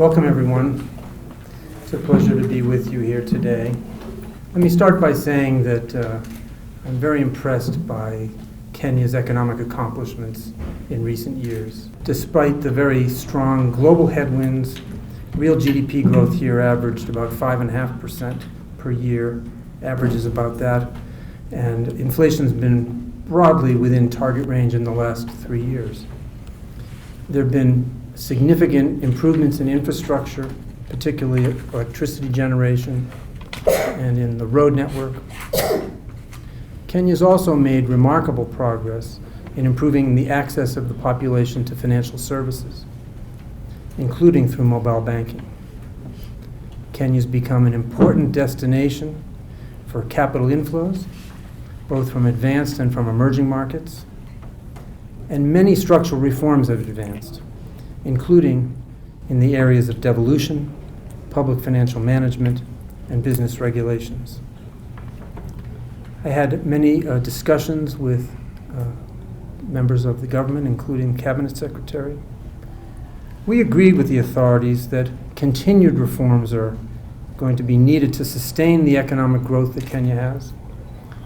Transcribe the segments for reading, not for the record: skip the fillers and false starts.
Welcome, everyone. It's a pleasure to be with you here today. Let me start by saying that I'm very impressed by Kenya's economic accomplishments in recent years. Despite the very strong global headwinds, real GDP growth here averaged about 5.5% per year, averages about that, and inflation's been broadly within target range in the last 3 years. There have been significant improvements in infrastructure, particularly electricity generation and in the road network. Kenya's also made remarkable progress in improving the access of the population to financial services, including through mobile banking. Kenya's become an important destination for capital inflows, both from advanced and from emerging markets, and many structural reforms have advanced, including in the areas of devolution, public financial management, and business regulations. I had many discussions with members of the government, including Cabinet Secretary. We agreed with the authorities that continued reforms are going to be needed to sustain the economic growth that Kenya has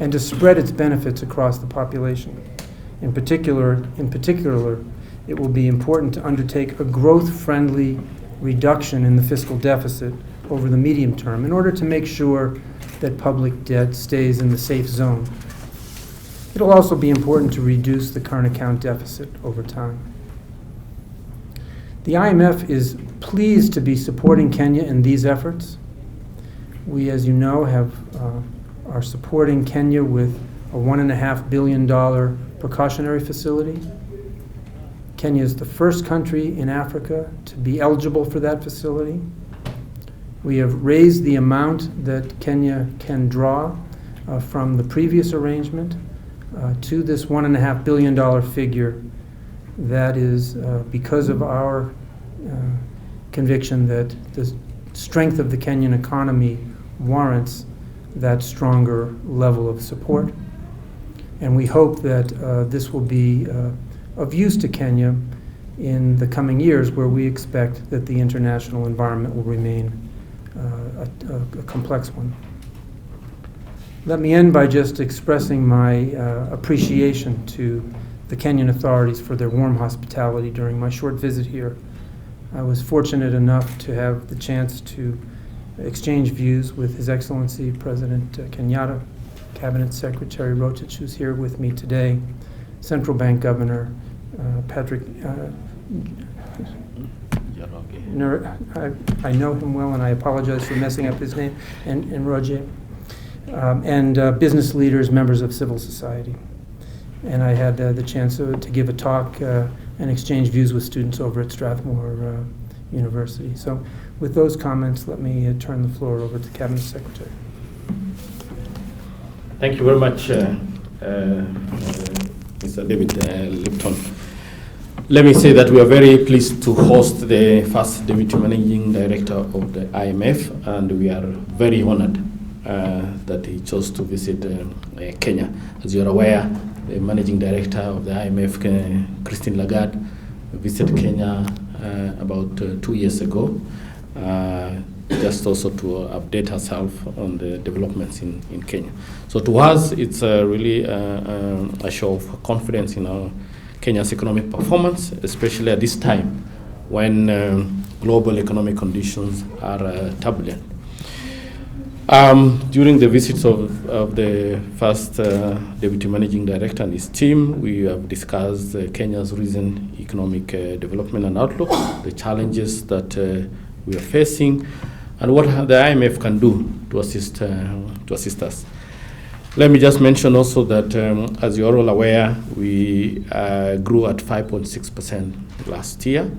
and to spread its benefits across the population. In particular, it will be important to undertake a growth-friendly reduction in the fiscal deficit over the medium term in order to make sure that public debt stays in the safe zone. It'll also be important to reduce the current account deficit over time. The IMF is pleased to be supporting Kenya in these efforts. We, as you know, are supporting Kenya with a $1.5 billion precautionary facility. Kenya is the first country in Africa to be eligible for that facility. We have raised the amount that Kenya can draw from the previous arrangement to this $1.5 billion figure. That is because of our conviction that the strength of the Kenyan economy warrants that stronger level of support. And we hope that this will be of use to Kenya in the coming years, where we expect that the international environment will remain a complex one. Let me end by just expressing my appreciation to the Kenyan authorities for their warm hospitality during my short visit here. I was fortunate enough to have the chance to exchange views with His Excellency President Kenyatta, Cabinet Secretary Rotich, who's here with me today, Central Bank Governor Patrick. I know him well, and I apologize for messing up his name, and Roger, and business leaders, members of civil society. And I had the chance to give a talk and exchange views with students over at Strathmore University. So with those comments, let me turn the floor over to Cabinet Secretary. Thank you very much, Mr. David Lipton. Let me say that we are very pleased to host the first Deputy Managing Director of the IMF, and we are very honored that he chose to visit Kenya. As you are aware, the Managing Director of the IMF, Christine Lagarde, visited Kenya about 2 years ago, just also to update herself on the developments in Kenya. So to us, it's really a show of confidence in our Kenya's economic performance, especially at this time when global economic conditions are turbulent. During the visits of the first Deputy Managing Director and his team, we have discussed Kenya's recent economic development and outlook, the challenges that we are facing, and what the IMF can do to assist us. Let me just mention also that, as you are all aware, we grew at 5.6% last year.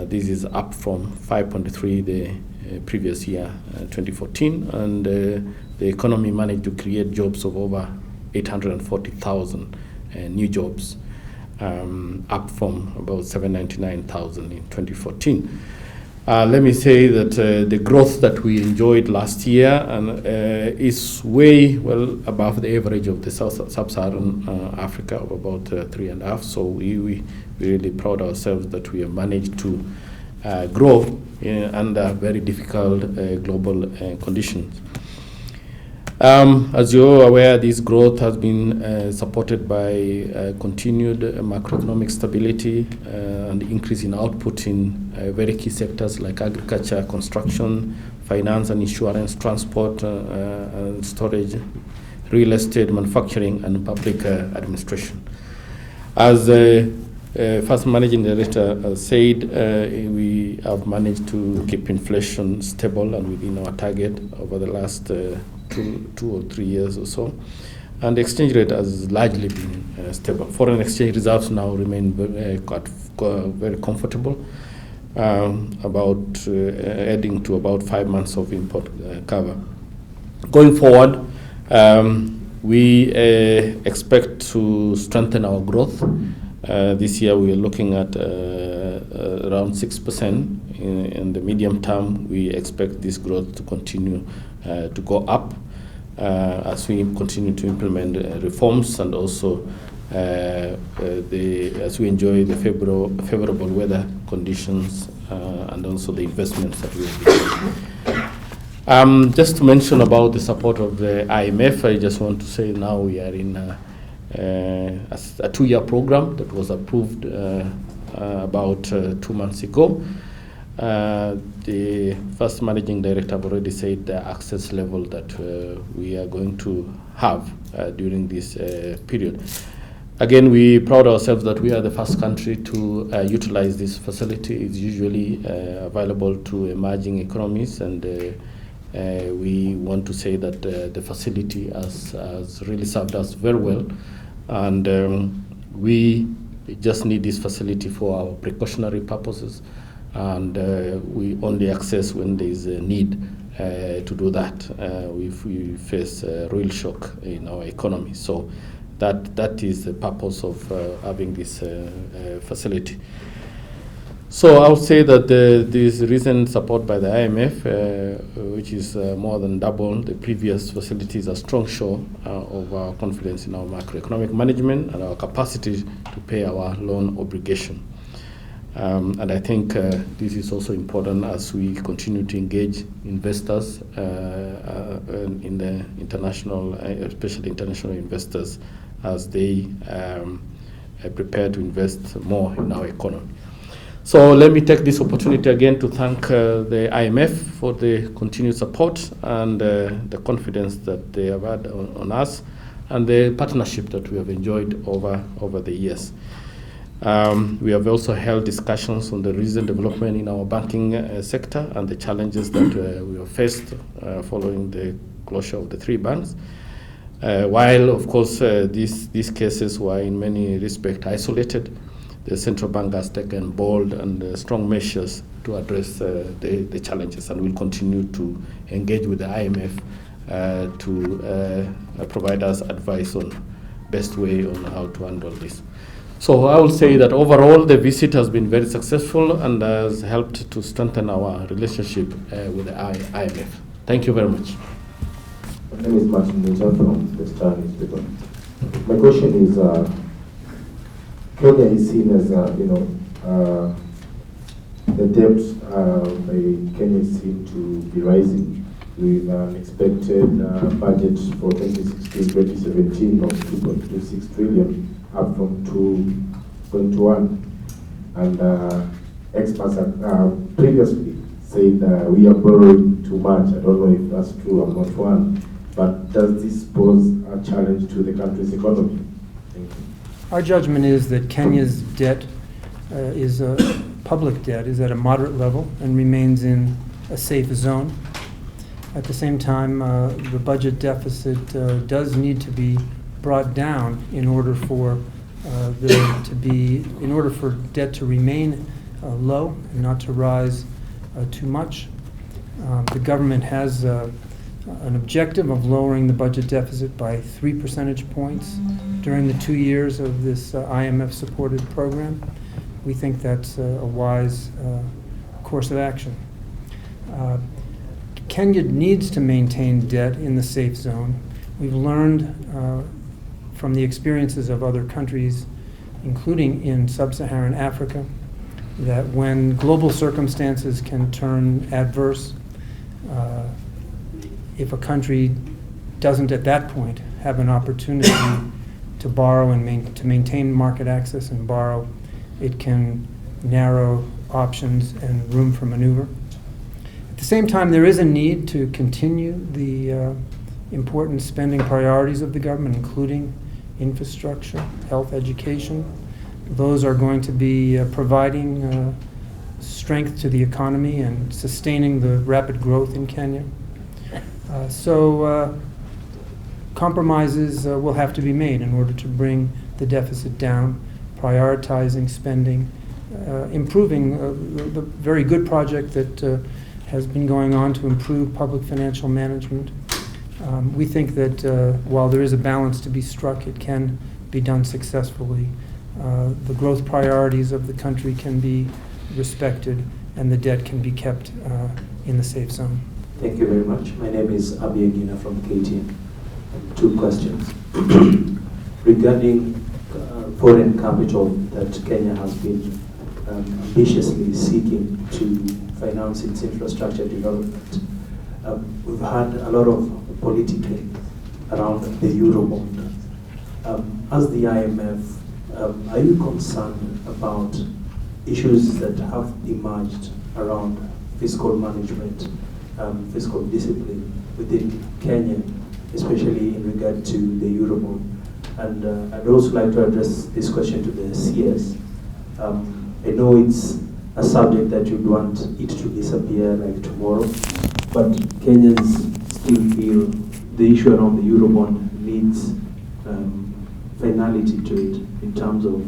This is up from 5.3% the previous year, 2014, and the economy managed to create jobs of over 840,000 new jobs, up from about 799,000 in 2014. Let me say that the growth that we enjoyed last year is way well above the average of the sub-Saharan Africa of about 3.5. So we really proud ourselves that we have managed to grow under very difficult global conditions. As you're aware, this growth has been supported by continued macroeconomic stability and increase in output in very key sectors like agriculture, construction, finance and insurance, transport and storage, real estate, manufacturing, and public administration. As First Managing Director said, we have managed to keep inflation stable and within our target over the last 2 or 3 years or so. And the exchange rate has largely been stable. Foreign exchange reserves now remain very comfortable, adding to about 5 months of import cover. Going forward, we expect to strengthen our growth. This year we are looking at around 6%. In the medium term, we expect this growth to continue to go up as we continue to implement reforms and also as we enjoy the favorable weather conditions and also the investments that we are doing. Just to mention about the support of the IMF, I just want to say now we are in a 2-year program that was approved about 2 months ago. The First Managing Director have already said the access level that we are going to have during this period. Again, we proud ourselves that we are the first country to utilize this facility. It's usually available to emerging economies, and we want to say that the facility has really served us very well, and we just need this facility for our precautionary purposes, and we only access when there is a need to do that if we face a real shock in our economy. So that is the purpose of having this facility. So I would say that this recent support by the IMF, which is more than double the previous facilities, a strong show of our confidence in our macroeconomic management and our capacity to pay our loan obligation. And I think this is also important as we continue to engage investors in the international, especially international investors, as they prepare to invest more in our economy. So let me take this opportunity again to thank the IMF for the continued support and the confidence that they have had on us and the partnership that we have enjoyed over the years. We have also held discussions on the recent development in our banking sector and the challenges that we have faced following the closure of the 3 banks. While, of course, these cases were in many respects isolated, the central bank has taken bold and strong measures to address the challenges, and will continue to engage with the IMF to provide us advice on best way on how to handle this. So I will say that overall the visit has been very successful and has helped to strengthen our relationship with the IMF. Thank you very much. My name is Martin Mucha from the Star newspaper. My question is, Kenya is seen as, the debt by Kenya is seen to be rising with an expected budget for 2016-2017 of 2.26 trillion, up from 2.1. And experts have previously said we are borrowing too much. I don't know if that's true. I'm not one. But does this pose a challenge to the country's economy? Thank you. Our judgment is that Kenya's debt is a public debt, is at a moderate level and remains in a safe zone. At the same time, the budget deficit does need to be brought down in order for debt to remain low and not to rise too much. The government has an objective of lowering the budget deficit by 3 percentage points during the 2 years of this IMF-supported program. We think that's a wise course of action. Kenya needs to maintain debt in the safe zone. We've learned from the experiences of other countries, including in sub-Saharan Africa, that when global circumstances can turn adverse, if a country doesn't at that point have an opportunity to borrow and to maintain market access and borrow, it can narrow options and room for maneuver. At the same time, there is a need to continue the important spending priorities of the government, including infrastructure, health, education. Those are going to be providing strength to the economy and sustaining the rapid growth in Kenya. So compromises will have to be made in order to bring the deficit down, prioritizing spending, improving the very good project that has been going on to improve public financial management. We think that while there is a balance to be struck, it can be done successfully. The growth priorities of the country can be respected, and the debt can be kept in the safe zone. Thank you very much. My name is Abi Agina from KTN. Two questions. Regarding foreign capital that Kenya has been ambitiously seeking to finance its infrastructure development, we've had a lot of politicking around the Eurobond. As the IMF, are you concerned about issues that have emerged around fiscal management, fiscal discipline within Kenya, especially in regard to the Eurobond? And I'd also like to address this question to the CS. I know it's a subject that you'd want it to disappear like tomorrow, but Kenyans still feel the issue around the Eurobond needs finality to it in terms of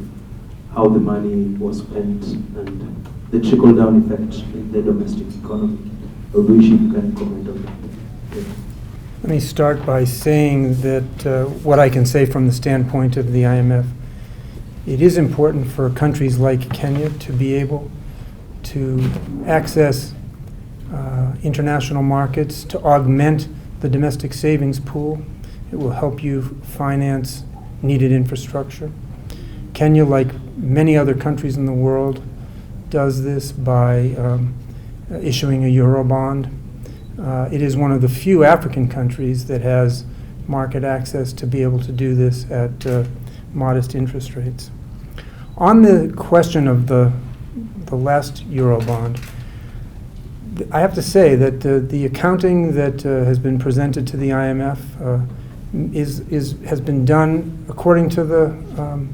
how the money was spent and the trickle-down effect in the domestic economy. I wish you can comment on that. Yeah. Let me start by saying that what I can say from the standpoint of the IMF, it is important for countries like Kenya to be able to access international markets, to augment the domestic savings pool. It will help you finance needed infrastructure. Kenya, like many other countries in the world, does this by issuing a Eurobond. It is one of the few African countries that has market access to be able to do this at modest interest rates. On the question of the last Eurobond, I have to say that the accounting that has been presented to the IMF has been done according to the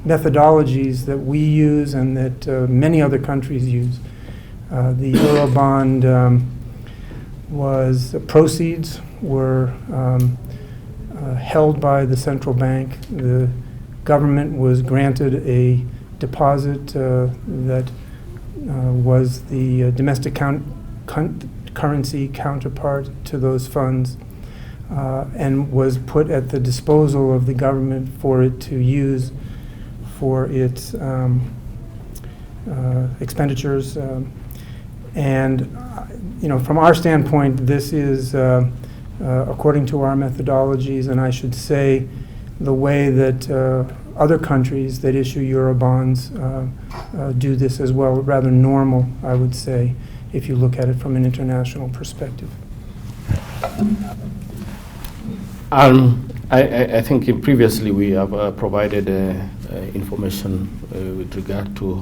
methodologies that we use and that many other countries use. The Eurobond proceeds were held by the central bank. The government was granted a deposit that was the domestic currency counterpart to those funds, and was put at the disposal of the government for it to use for its expenditures. From our standpoint, this is according to our methodologies, and I should say the way that other countries that issue Eurobonds do this as well, rather normal, I would say, if you look at it from an international perspective. I think previously we have provided information with regard to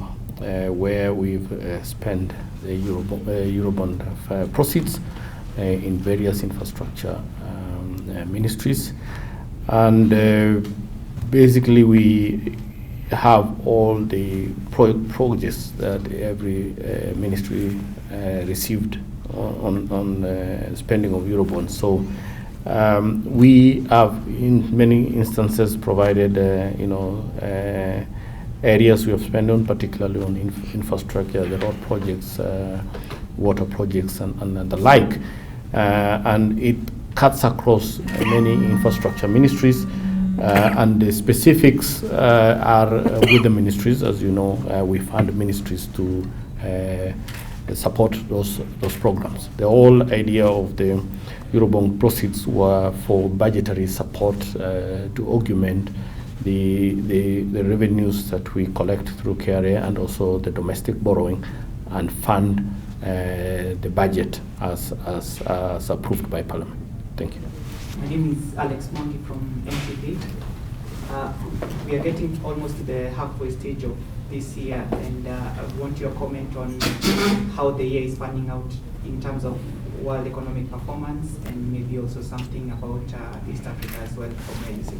where we've spent the Eurobond proceeds in various infrastructure ministries. And basically we have all the projects that every ministry received on spending of Eurobonds. So we have in many instances provided areas we have spent on, particularly on infrastructure, the road projects, water projects, and the like. And it cuts across many infrastructure ministries, and the specifics are with the ministries. As you know, we fund ministries to support those programs. The whole idea of the Eurobond proceeds were for budgetary support to augment the revenues that we collect through KRA and also the domestic borrowing and fund the budget as approved by Parliament. Thank you. My name is Alex Mongi from MTV. We are getting almost to the halfway stage of this year, and I want your comment on how the year is panning out in terms of world economic performance, and maybe also something about East Africa as well from where you sit.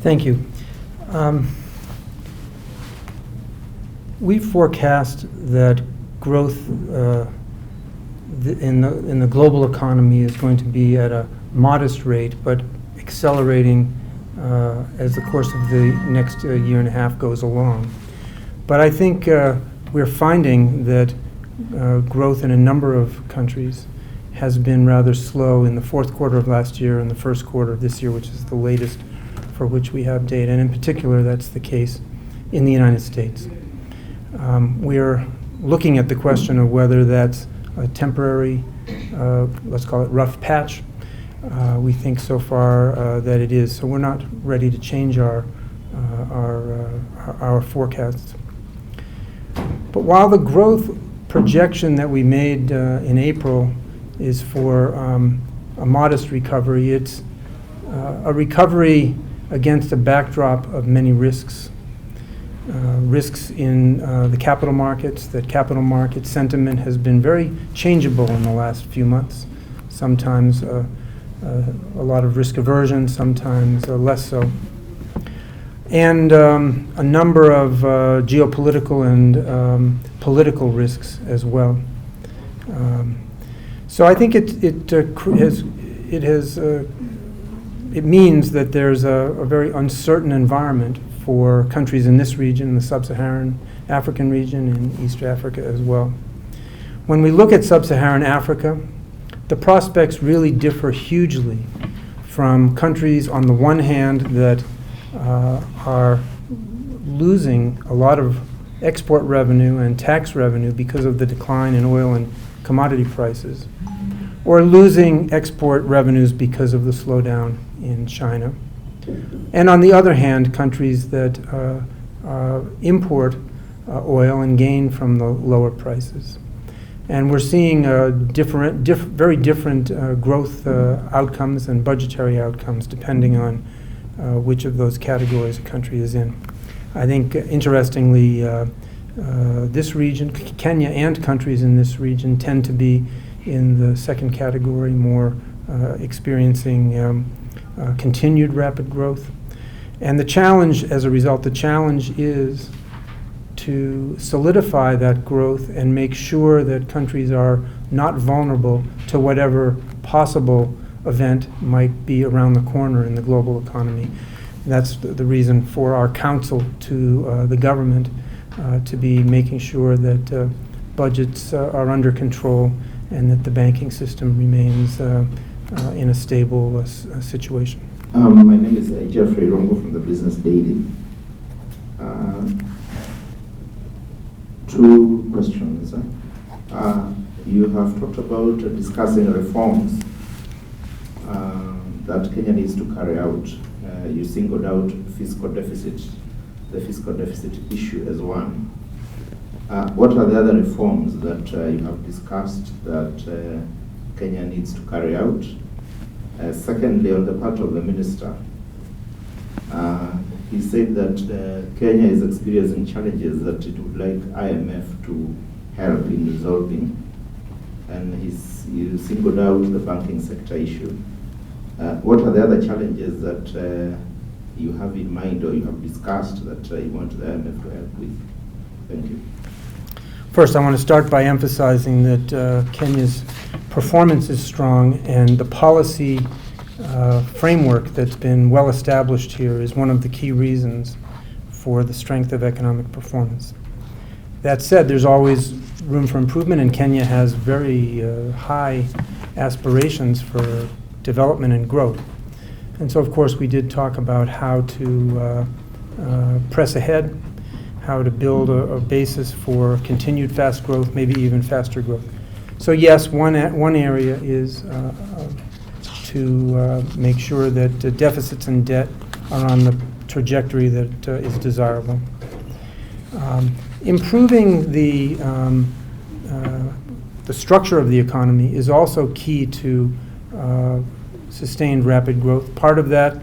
Thank you. We forecast that growth in the global economy is going to be at a modest rate, but accelerating as the course of the next year and a half goes along. But I think we're finding that growth in a number of countries has been rather slow in the fourth quarter of last year and the first quarter of this year, which is the latest for which we have data. And in particular, that's the case in the United States. We are looking at the question of whether that's a temporary, let's call it rough patch. We think so far that it is. So we're not ready to change our forecasts. But while the growth projection that we made in April is for a modest recovery, it's a recovery against a backdrop of many risks. Risks in the capital markets, that capital market sentiment has been very changeable in the last few months. Sometimes a lot of risk aversion, sometimes less so. And a number of geopolitical and political risks as well. So I think it means that there's a very uncertain environment for countries in this region, the sub-Saharan African region, and East Africa as well. When we look at sub-Saharan Africa, the prospects really differ hugely from countries on the one hand that are losing a lot of export revenue and tax revenue because of the decline in oil and commodity prices, or losing export revenues because of the slowdown in China. And on the other hand, countries that import oil and gain from the lower prices. And we're seeing very different growth outcomes and budgetary outcomes depending on which of those categories a country is in. I think, interestingly, this region, Kenya and countries in this region, tend to be in the second category, more experiencing continued rapid growth. And the challenge, as a result, the challenge is to solidify that growth and make sure that countries are not vulnerable to whatever possible event might be around the corner in the global economy. That's the reason for our counsel to the government to be making sure that budgets are under control and that the banking system remains in a stable situation. My name is Jeffrey Rongo from the Business Daily. Two questions. You have talked about discussing reforms that Kenya needs to carry out. You singled out fiscal deficit, the fiscal deficit issue as one. What are the other reforms that you have discussed that Kenya needs to carry out? Secondly, on the part of the minister, he said that Kenya is experiencing challenges that it would like IMF to help in resolving, and you singled out the banking sector issue. What are the other challenges that you have in mind or you have discussed that you want the IMF to help with? Thank you. First, I want to start by emphasizing that Kenya's performance is strong, and the policy framework that's been well established here is one of the key reasons for the strength of economic performance. That said, there's always room for improvement, and Kenya has very high aspirations for development and growth. And so, of course, we did talk about how to press ahead, how to build a basis for continued fast growth, maybe even faster growth. So yes, one area is to make sure that deficits and debt are on the trajectory that is desirable. Improving the structure of the economy is also key to sustained rapid growth. Part of that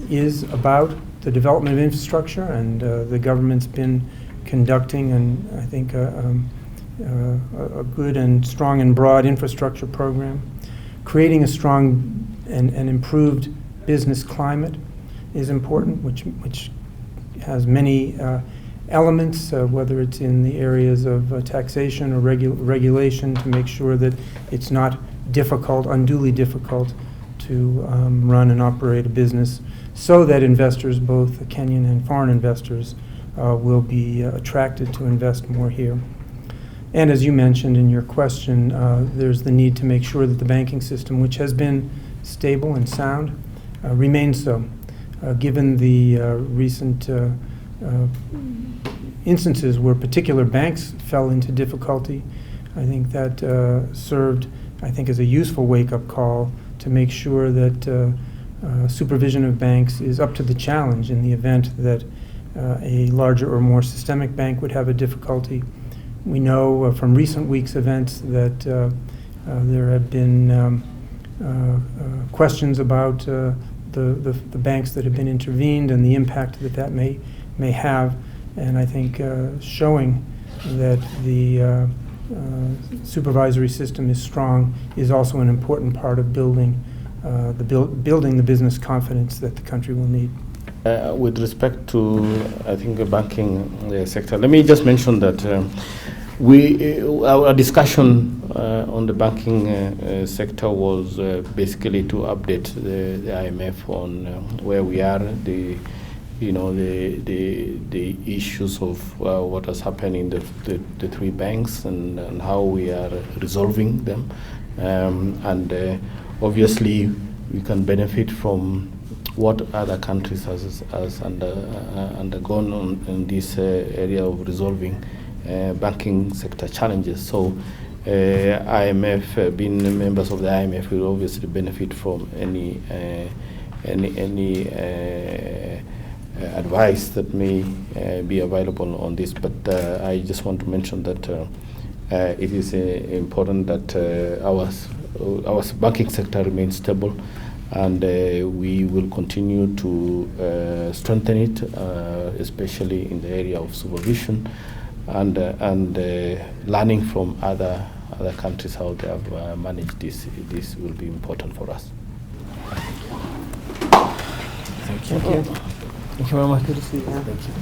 is about the development of infrastructure, and the government's been conducting, I think, a good and strong and broad infrastructure program. Creating a strong and improved business climate is important, which has many elements, whether it's in the areas of taxation or regulation, to make sure that it's not difficult, unduly difficult to run and operate a business, so that investors, both Kenyan and foreign investors, will be attracted to invest more here. And as you mentioned in your question, there's the need to make sure that the banking system, which has been stable and sound, remains so. Given the recent instances where particular banks fell into difficulty, I think that served, as a useful wake-up call to make sure that supervision of banks is up to the challenge in the event that a larger or more systemic bank would have a difficulty. We know from recent weeks' events that there have been questions about the banks that have been intervened and the impact that may have, and I think showing that the supervisory system is strong is also an important part of building the business confidence that the country will need. With respect to, I think, the banking sector, let me just mention that our discussion on the banking sector was basically to update the IMF on where we are, the issues of what has happened in the three banks and how we are resolving them, and obviously we can benefit from what other countries has undergone in this area of resolving banking sector challenges. So IMF, being members of the IMF, will obviously benefit from any advice that may be available on this. But I just want to mention that it is important that our banking sector remains stable, and we will continue to strengthen it, especially in the area of supervision and learning from other countries how they have managed this. This will be important for us. Thank you. Thank you very much. Good to see you. Thank you.